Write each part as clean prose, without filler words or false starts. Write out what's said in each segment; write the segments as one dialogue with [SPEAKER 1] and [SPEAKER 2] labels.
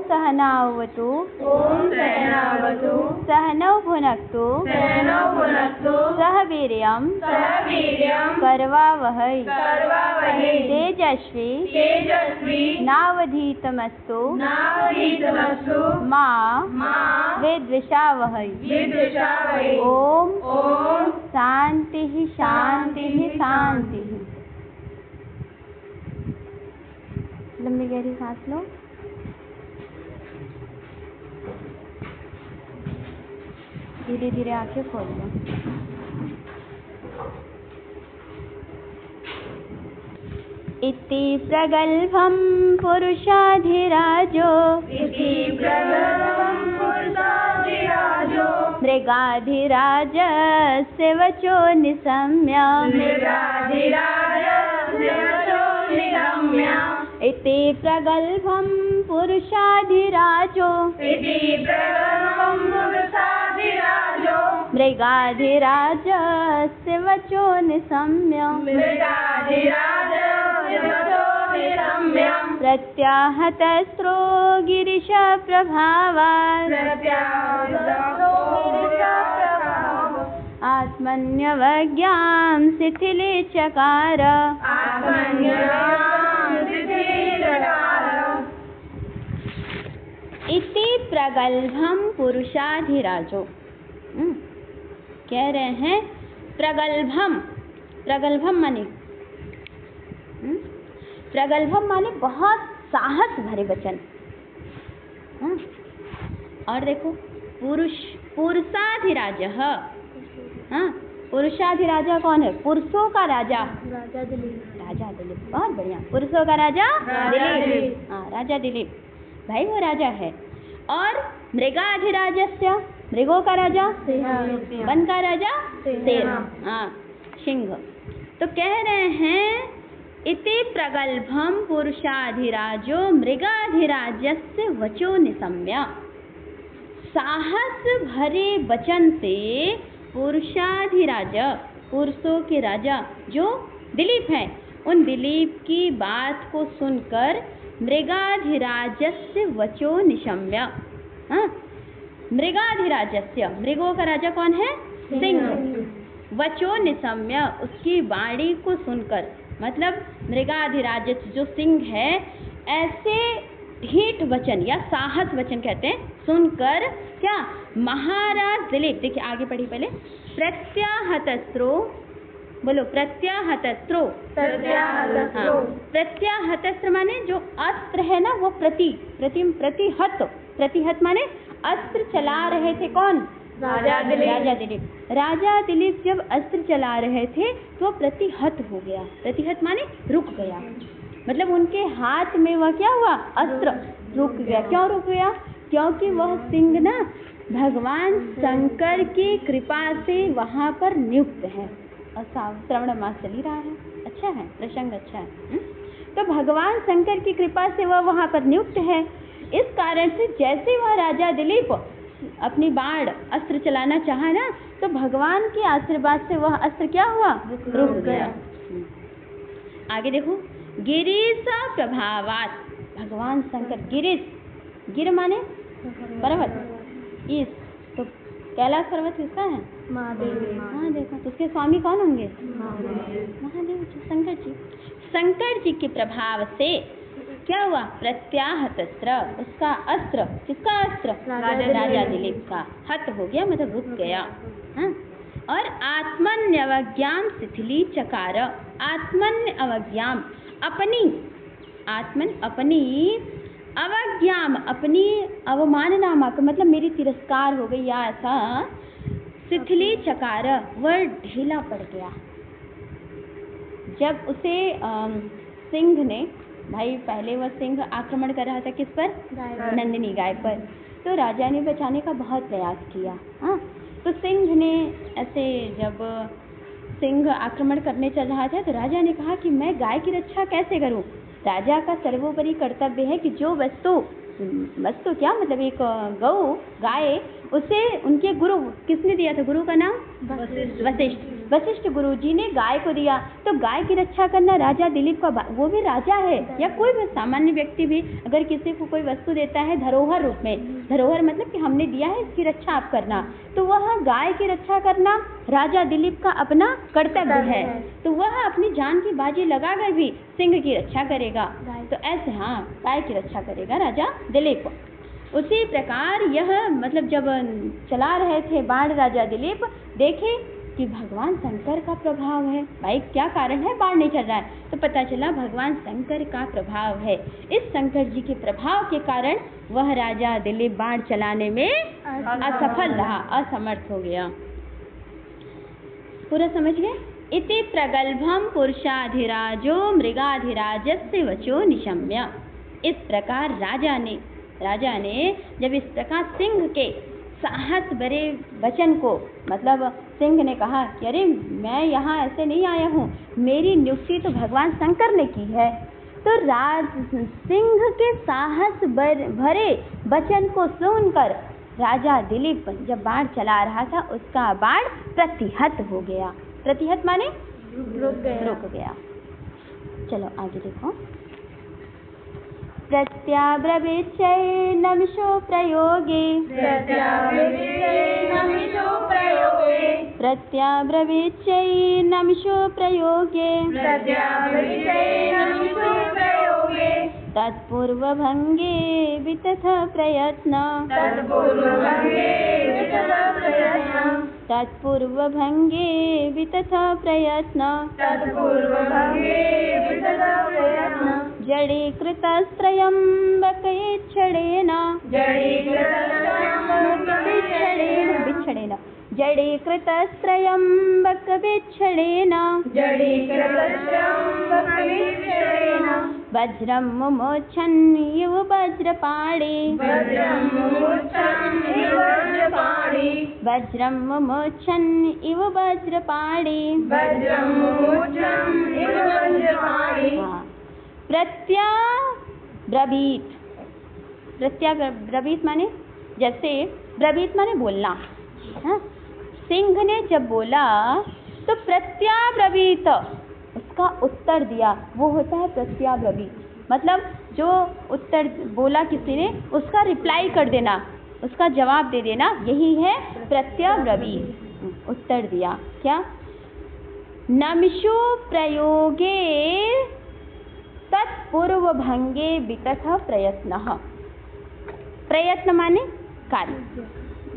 [SPEAKER 1] सहनावतु सहनौ भुनक्तु सह वीर्यं करवावहै तेजस्वी नावधीतमस्तु मा विद्विषावहै। ओम शांति शांति शांति। लंबी गहरी सांस लो। धीरे धीरे आंखें खोल लो। इति प्रगल्भं पुरुषाधिराजो मृगाधिराजस्य वचो निशम्य। इति प्रगल्भं पुरुषाधिराजो मृगाधिराजस्य वचो निशम्य। प्रत्याहतस्त्रो गिरिश प्रभावात् आत्मन्यवज्ञां शिथिले चकार। इति प्रगल्भं पुरुषाधिराजो। कह रहे हैं प्रगल्भम। प्रगल्भम माने बहुत साहस भरे वचन। और देखो पुरुषाधिराज। पुरुषाधिराजा कौन है? पुरुषों का राजा राजा दिलीप। बहुत बढ़िया। पुरुषों का राजा दिलीप। राजा दिलीप भाई वो राजा है। और मृगाधिराजस्य मृगों का राजा वन का राजा शेर। सिंह। तो कह रहे हैं इति प्रगल्भं पुरुषाधिराजो मृगाधिराजस्य वचो निशम्य। साहस भरे वचन से पुरुषाधिराज पुरुषों के राजा जो दिलीप हैं उन दिलीप की बात को सुनकर मृगाधिराजस्य वचो निशम्य। मृगाधिराजस्य मृगों का राजा कौन है? सिंह। वचो निशम्य उसकी वाणी को सुनकर, मतलब मृगाधिराज जो सिंह है ऐसे ढीठ वचन या साहस वचन कहते हैं सुनकर क्या महाराज दिलीप। देखिए आगे पढ़ी पहले। प्रत्याहतस्त्रो बोलो प्रत्याहतस्त्रो। प्रत्याहतस्त्र माने जो अस्त्र है ना वो प्रतिहत माने अस्त्र चला रहे थे कौन? राजा दिलीप। राजा दिलीप जब अस्त्र चला रहे थे तो प्रतिहत हो गया। प्रतिहत माने रुक गया, मतलब उनके हाथ में वह क्या हुआ? अस्त्र रुक गया। क्यों रुक गया? क्योंकि वह सिंह ना भगवान शंकर की कृपा से वहाँ पर नियुक्त है। और श्रावण मास चल ही रहा है, अच्छा है, प्रसंग अच्छा है। तो भगवान शंकर की कृपा से वह वहाँ पर नियुक्त है। इस कारण से जैसे वह राजा दिलीप अपनी बाण अस्त्र चलाना चाहा ना तो भगवान के आशीर्वाद से वह अस्त्र क्या हुआ? रुक गया। आगे देखो। गिरीश प्रभावात भगवान शंकर गिरीश। गिर माने पर्वत। इस तो कैलाश पर्वत किसका है? महादेव। देखो तो उसके स्वामी कौन होंगे? महादेव जी, शंकर जी। शंकर जी के प्रभाव से क्या हुआ? प्रत्याहतस्त्र उसका अस्त्र। किसका अस्त्र? राजा दिलीप का हत हो गया, मतलब रुक गया। और आत्मन्यवज्ञाम शिथिली चकार। आत्मन्य अवज्ञाम अपनी अवज्ञाम अपनी अवमानना का मतलब मेरी तिरस्कार हो गई या ऐसा। शिथिली चकार वह ढीला पड़ गया। जब उसे सिंह ने भाई पहले वह सिंह आक्रमण कर रहा था किस पर? नंदिनी गाय पर। तो तो राजा ने बचाने का बहुत प्रयास किया। हाँ, तो सिंह ने ऐसे जब सिंह आक्रमण करने चल रहा था तो राजा ने कहा कि मैं गाय की रक्षा कैसे करूं। राजा का सर्वोपरि कर्तव्य है कि जो वस्तु क्या मतलब एक गौ गाय, उसे उनके गुरु, किसने दिया था, गुरु का नाम वशिष्ठ गुरु जी ने गाय को दिया। तो गाय की रक्षा करना राजा दिलीप का, वो भी राजा है या कोई भी सामान्य व्यक्ति भी अगर किसी को कोई वस्तु देता है धरोहर रूप में, धरोहर मतलब कि हमने दिया है इसकी रक्षा आप करना, तो वह गाय की रक्षा करना राजा दिलीप का अपना कर्तव्य है। तो वह अपनी जान की बाजी लगाकर भी सिंह की रक्षा करेगा। तो ऐसे हाँ, गाय की रक्षा करेगा राजा दिलीप। उसी प्रकार यह मतलब जब चला रहे थे बाण राजा दिलीप, देखे कि भगवान शंकर का प्रभाव है। भाई क्या कारण है बाण नहीं चल रहा है, तो पता चला भगवान शंकर का प्रभाव है। इस शंकर जी के प्रभाव के कारण वह राजा दिलीप बाण चलाने में असफल रहा, असमर्थ हो गया। पूरा समझ गए? इति प्रगल्भम पुरुषाधिराजो मृगाधिराजस्य वचो निशम्य। इस प्रकार राजा ने जब इस प्रकार सिंह के साहस भरे वचन को, मतलब सिंह ने कहा कि अरे मैं यहाँ ऐसे नहीं आया हूँ, मेरी नियुक्ति तो भगवान शंकर ने की है। तो सिंह के साहस भरे वचन को सुनकर राजा दिलीप जब बाण चला रहा था उसका बाण प्रतिहत हो गया। प्रतिहत माने रुक गया। चलो आगे देखो। प्रत्याब्रवीच्चैर्नमिषो प्रयोगे तत्पूर्वभंगे वितथ प्रयत्न जडीकृतस्त्रयम्बकैच्छडेन वज्रं मुमोच्छन् इव वज्रपाणि प्रत्याब्रवीत माने जैसे ब्रवीत माने बोलना। हाँ? सिंह ने जब बोला तो प्रत्याब्रवीत उसका उत्तर दिया, वो होता है प्रत्याब्रवीत। मतलब जो उत्तर बोला किसी ने उसका रिप्लाई कर देना, उसका जवाब दे देना, यही है प्रत्याब्रवीत। उत्तर दिया क्या? नमिषु प्रयोगे तत्पूर्वभंगे वितथ प्रयत्नः। प्रयत्न माने कार्य,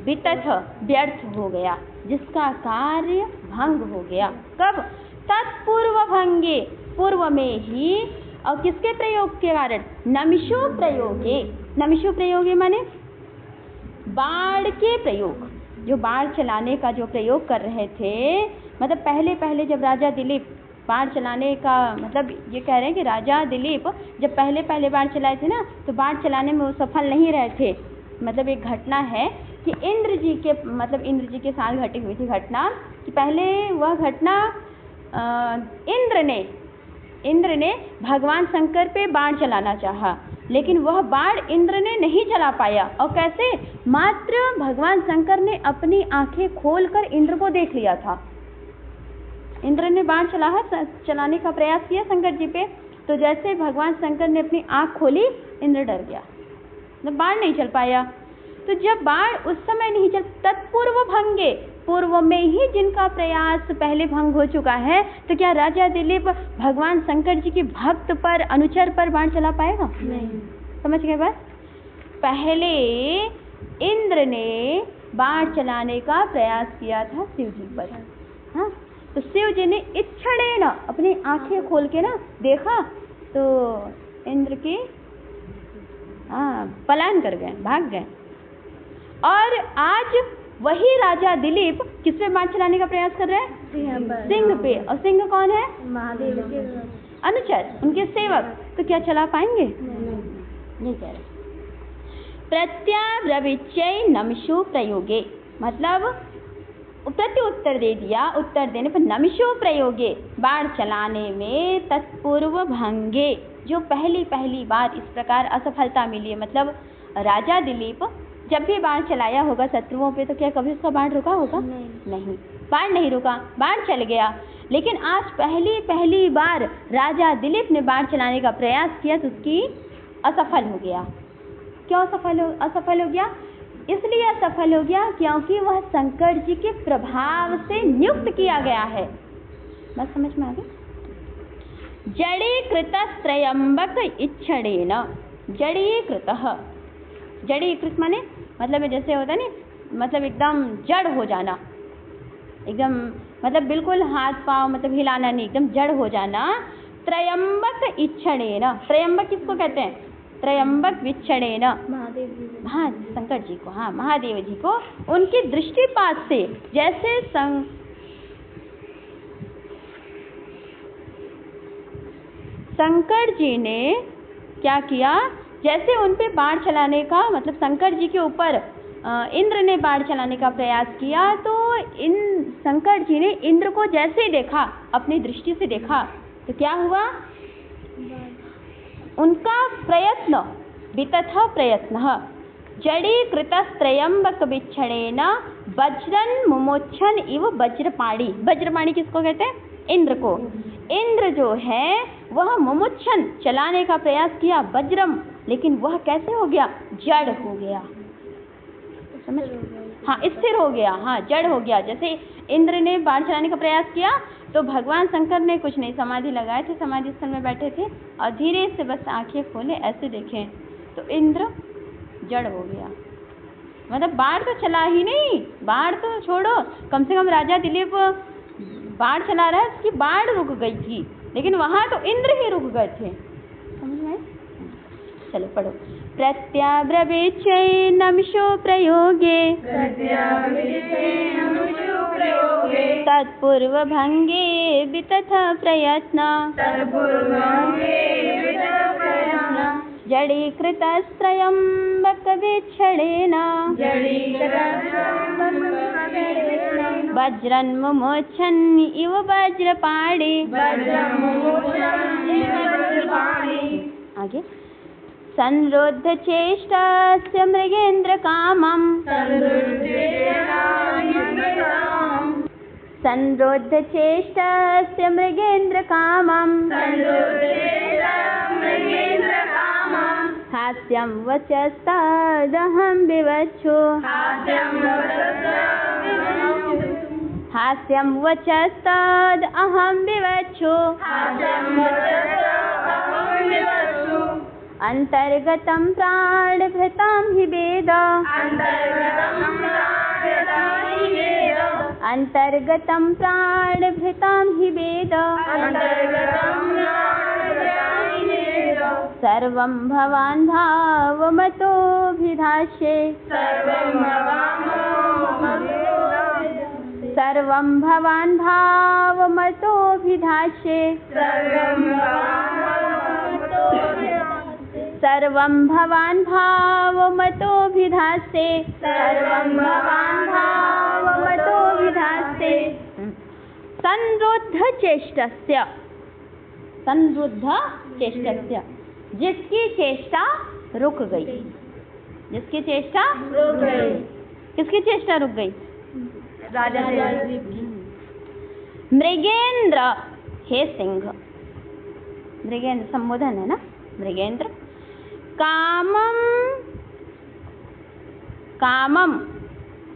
[SPEAKER 1] वितथ व्यर्थ हो गया, जिसका कार्य भंग हो गया। कब? तत्पूर्वभंगे, पूर्व में ही, और किसके प्रयोग के कारण? नमिषु प्रयोगे माने बाण के प्रयोग, जो बाण चलाने का जो प्रयोग कर रहे थे। मतलब पहले जब राजा दिलीप बाण चलाने का, मतलब ये कह रहे हैं कि राजा दिलीप जब पहले बाण चलाए थे ना, तो बाण चलाने में वो सफल नहीं रहे थे। मतलब एक घटना है कि इंद्र जी के साथ घटी हुई थी घटना, कि पहले वह घटना इंद्र ने भगवान शंकर पे बाण चलाना चाहा, लेकिन वह बाण इंद्र ने नहीं चला पाया। और कैसे? मात्र भगवान शंकर ने अपनी आंखें खोलकर इंद्र को देख लिया था। इंद्र ने बाण चलाने का प्रयास किया शंकर जी पे, तो जैसे भगवान शंकर ने अपनी आंख खोली, इंद्र डर गया, मतलब बाण नहीं चल पाया। तो जब बाण उस समय नहीं चल, तत्पूर्व भंगे, पूर्व में ही जिनका प्रयास पहले भंग हो चुका है, तो क्या राजा दिलीप भगवान शंकर जी के भक्त पर, अनुचर पर बाण चला पाएगा? नहीं। समझ गए बात? पहले इंद्र ने बाण चलाने का प्रयास किया था शिव जी पर। हाँ, तो शिव जी ने इच्छड़े न अपनी आंखें खोल के ना देखा, तो इंद्र के पलायन कर गए, भाग गए। और आज वही राजा दिलीप किस पे बाण चलाने का प्रयास कर रहे हैं? सिंह पे। और सिंह कौन है? महादेव के अनुचर, उनके सेवक। तो क्या चला पाएंगे? नहीं कह रहे। प्रत्याब्रवीच्यै नमिषु प्रयोगे, मतलब प्रति उत्तर दे दिया, उत्तर देने पर नमिषु प्रयोगे, बाण चलाने में, तत्पूर्व भंगे, जो पहली बार इस प्रकार असफलता मिली है, मतलब राजा दिलीप जब भी बाण चलाया होगा शत्रुओं पे तो क्या कभी उसका बाण रुका होगा? नहीं, बाण नहीं रुका, बाण चल गया। लेकिन आज पहली बार राजा दिलीप ने बाण चलाने का प्रयास किया तो उसकी असफल हो गया। क्यों असफल हो गया? इसलिए असफल हो गया क्योंकि वह शंकर जी के प्रभाव से नियुक्त किया गया है। बस समझ में आ गई? जड़ीकृत त्रयंबक इच्छड़ेन, जड़ीकृत माने मतलब जैसे होता है ना, मतलब एकदम जड़ हो जाना, एकदम मतलब बिल्कुल हाथ पांव मतलब हिलाना नहीं, एकदम जड़ हो जाना। त्रयंबक इच्छड़ेन, त्रयंबक किसको कहते हैं? त्रयंबक विच्छड़ेन, हाँ शंकर जी को, हाँ महादेव जी को, उनकी दृष्टिपात से, जैसे शंकर जी ने क्या किया, जैसे उन पे बाण चलाने का, मतलब शंकर जी के ऊपर इंद्र ने बाण चलाने का प्रयास किया, तो इन शंकर जी ने इंद्र को जैसे देखा, अपनी दृष्टि से देखा, तो क्या हुआ? उनका प्रयत्न, वितथ प्रयत्न, जड़ीकृत त्रयंबक विच्छड़ेन वज्रन मुमोच्छन इव वज्रपाणी। वज्रपाणी किसको कहते हैं? इंद्र को। इंद्र जो है वह मुमुच्छन चलाने का प्रयास किया वज्रम, लेकिन वह कैसे हो गया? जड़ हो गया। समझ? हाँ, स्थिर हो गया, हाँ जड़ हो गया। जैसे इंद्र ने बाण चलाने का प्रयास किया तो भगवान शंकर ने कुछ नहीं, समाधि लगाए थे, समाधि स्थल में बैठे थे और धीरे से बस आंखें खोले, ऐसे देखें तो इंद्र जड़ हो गया। मतलब बाण तो चला ही नहीं, बाण तो छोड़ो, कम से कम राजा दिलीप बाण चला रहा है, उसकी बाण रुक गई थी, लेकिन वहां तो इंद्र ही रुक गए थे। समझ में? चलो पढ़ो। प्रत्याब्रवीच्यै नमिषु प्रयोगे, तत्पूर्व भंगे वितथ प्रयत्न, जड़ीकृतस्त्रयंबक विच्छड़ेन वज्रन् मुमोच्छन् इव वज्रपाणे। आगे। संरुद्ध चेष्टास्य मृगेन्द्र कामम्, संरुद्ध चेष्टास्य मृगेन्द्र कामम्, हास्यं वचस्तदहं विवक्षु, हास्यं वचस्तद अहं विवक्षु, अंतर्गतं प्राणभृतां हि वेद, अंतर्गतं प्राणभृतां हि वेद, सर्वं भवान् भावमतोऽभिधास्ये, सर्वं भवान् भावमतोऽभिधास्ये, सर्वं भवान् भावमतोऽभिधास्ये, सर्वं भवान् भावमतोऽभिधास्ये। संरुद्ध चेष्टस्य, संरुद्ध चेष्टस्य, जिसकी चेष्टा रुक गई, जिसकी चेष्टा रुक गई। किसकी चेष्टा रुक गई? राजा दिलीप की। मृगेंद्र, हे सिंह, मृगेंद्र संबोधन है ना, मृगेंद्र। कामम, कामम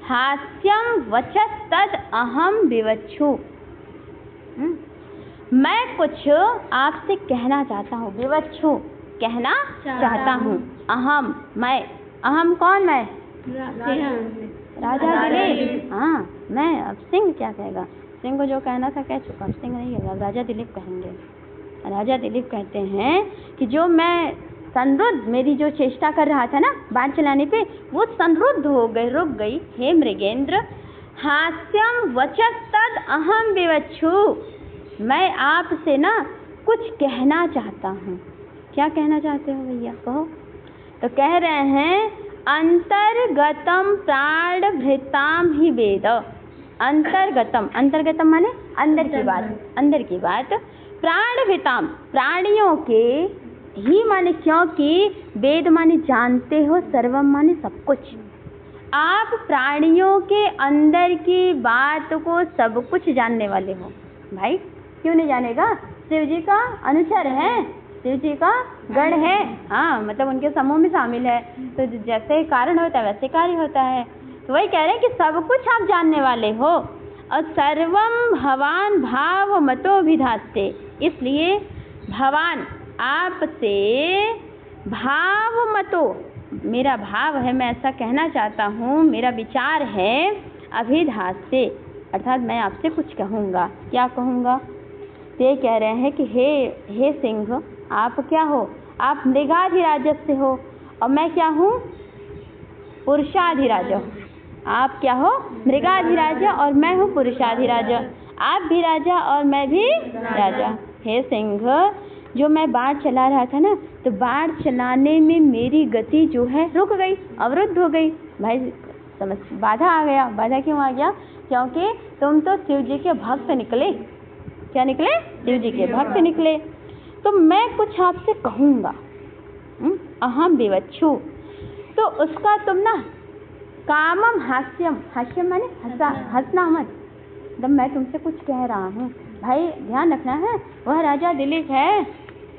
[SPEAKER 1] हास्यम वचस्तद अहम विवक्षु। मैं कुछ आपसे कहना चाहता हूँ, विवक्षु कहना चाहता हूँ, अहम मैं, अहम कौन? मैं राजा दिलीप। हाँ, मैं अब सिंह क्या कहेगा? सिंह को जो कहना था कह चुका, सिंह नहीं कहेगा, अब राजा दिलीप कहेंगे। राजा दिलीप कहते हैं कि जो मैं संरुद्ध, मेरी जो चेष्टा कर रहा था ना बाण चलाने पे, वो संरुद्ध हो गई, रुक गई। हे मृगेंद्र, हास्यम वचस्तद अहम विवक्षु, मैं आपसे ना कुछ कहना चाहता हूँ। क्या कहना चाहते हो भैया, कहो। तो कह रहे हैं अंतर्गतम प्राणभृताम ही वेद। अंतर्गतम, अंतर्गतम माने अंदर की बात, अंदर की बात। प्राणभृताम, प्राणियों के, ही माने क्योंकि, वेद माने जानते हो, सर्वम माने सब कुछ। आप प्राणियों के अंदर की बात को सब कुछ जानने वाले हो। भाई क्यों नहीं जानेगा? शिव जी का अनुचर है, शिव जी का गण है, हाँ, मतलब उनके समूह में शामिल है, तो जैसे कारण होता है वैसे कार्य होता है। तो वही कह रहे हैं कि सब कुछ आप जानने वाले हो। और सर्वम भवान भाव मतोभिधास्ते, इसलिए भवान आपसे भाव मतो, मेरा भाव है, मैं ऐसा कहना चाहता हूँ, मेरा विचार है, अभिधास्ते अर्थात मैं आपसे कुछ कहूँगा। क्या कहूँगा? ते कह रहे हैं कि हे सिंह, आप क्या हो? आप मृगाधिराज से हो और मैं क्या हूँ? पुरुषाधिराज। आप क्या हो? मृगाधिराज और मैं हूँ पुरुषाधिराज। आप भी राजा और मैं भी राजा। हे सिंह, जो मैं बाढ़ चला रहा था ना, तो बाढ़ चलाने में मेरी गति जो है रुक गई, अवरुद्ध हो गई। भाई समझ, बाधा आ गया। बाधा क्यों आ गया? क्योंकि तुम तो शिव जी के भक्त निकले। क्या निकले? शिव जी के भक्त निकले। तो मैं कुछ आपसे कहूँगा, अहम विवक्षु, तो उसका तुम ना कामम हास्यम, हास्यम माने हंसना मत। जब मैं तुमसे कुछ कह रहा हूँ, भाई ध्यान रखना है, वह राजा दिलीप है,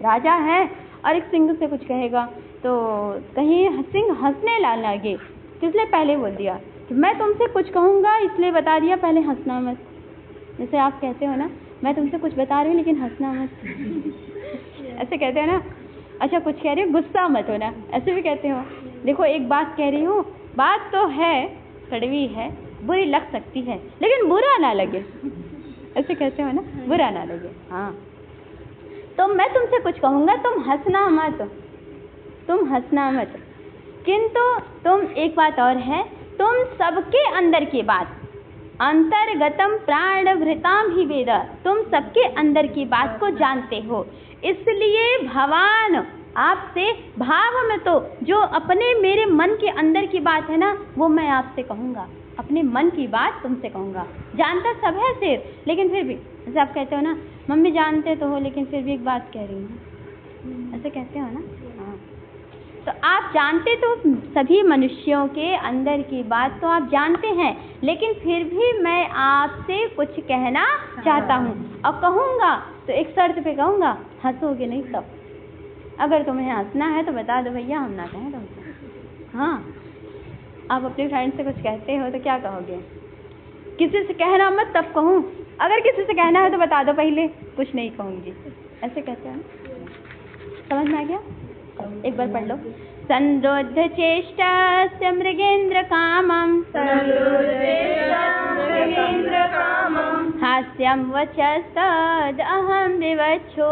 [SPEAKER 1] राजा है, और एक सिंह से कुछ कहेगा तो कहीं सिंह हंसने लगे, इसलिए पहले बोल दिया कि मैं तुमसे कुछ कहूँगा, इसलिए बता दिया, पहले हंसना मत। जैसे आप कहते हो ना, मैं तुमसे कुछ बता रही हूँ लेकिन हंसना मत, ऐसे कहते हो ना। अच्छा कुछ कह रही हो, गुस्सा मत होना, ऐसे भी कहते हो। देखो एक बात कह रही हूँ, बात तो है कड़वी है, बुरी लग सकती है, लेकिन बुरा ना लगे, ऐसे कहते हो ना, बुरा ना लगे। हाँ, तो मैं तुमसे कुछ कहूँगा, तुम हंसना मत, तुम हंसना मत। किंतु तुम, एक बात और है, तुम सबके अंदर की बात, अंतर्गतम प्राणभृताम ही वेद, तुम सबके अंदर की बात को जानते हो, इसलिए भगवान आपसे भाव में, तो जो अपने मेरे मन के अंदर की बात है ना, वो मैं आपसे कहूँगा, अपने मन की बात तुमसे कहूँगा। जानता सब है सिर्फ, लेकिन फिर भी, जैसे आप कहते हो ना, मम्मी जानते तो हो लेकिन फिर भी एक बात कह रही हूँ, ऐसे कहते हो ना। हाँ, तो आप जानते तो सभी मनुष्यों के अंदर की बात तो आप जानते हैं, लेकिन फिर भी मैं आपसे कुछ कहना चाहता हूँ, और कहूँगा तो एक शर्त पे कहूँगा, हंसोगे नहीं तब। अगर तुम्हें हंसना है तो बता दो भैया, हम ना कहें तुमसे। हाँ, आप अपने फ्रेंड से कुछ कहते हो तो क्या कहोगे? किसी से कहना मत तब कहूँ, अगर किसी से कहना है तो बता दो पहले, कुछ नहीं कहूँगी, ऐसे कहते हैं। समझ में आ गया? एक बार पढ़ लो। संरोध चेष्टा मृगेन्द्र कामम, हास्यम वचस्तद अहम विवक्षो,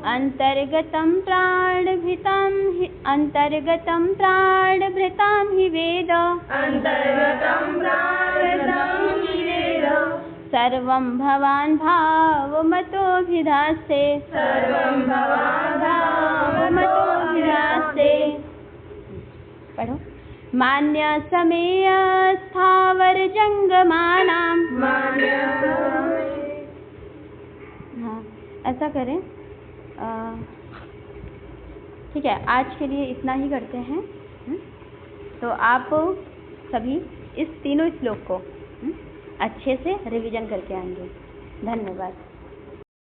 [SPEAKER 1] अंतर्गतम प्राणभृताम हि वेद, सर्वं भवान् भावमतोभिधास्ते, पढ़ो। मान्य समेय स्थावर जंगमानां, हाँ ऐसा करें। ठीक है, आज के लिए इतना ही करते हैं। तो आप सभी इस तीनों श्लोक को अच्छे से रिवीजन करके आएंगे। धन्यवाद।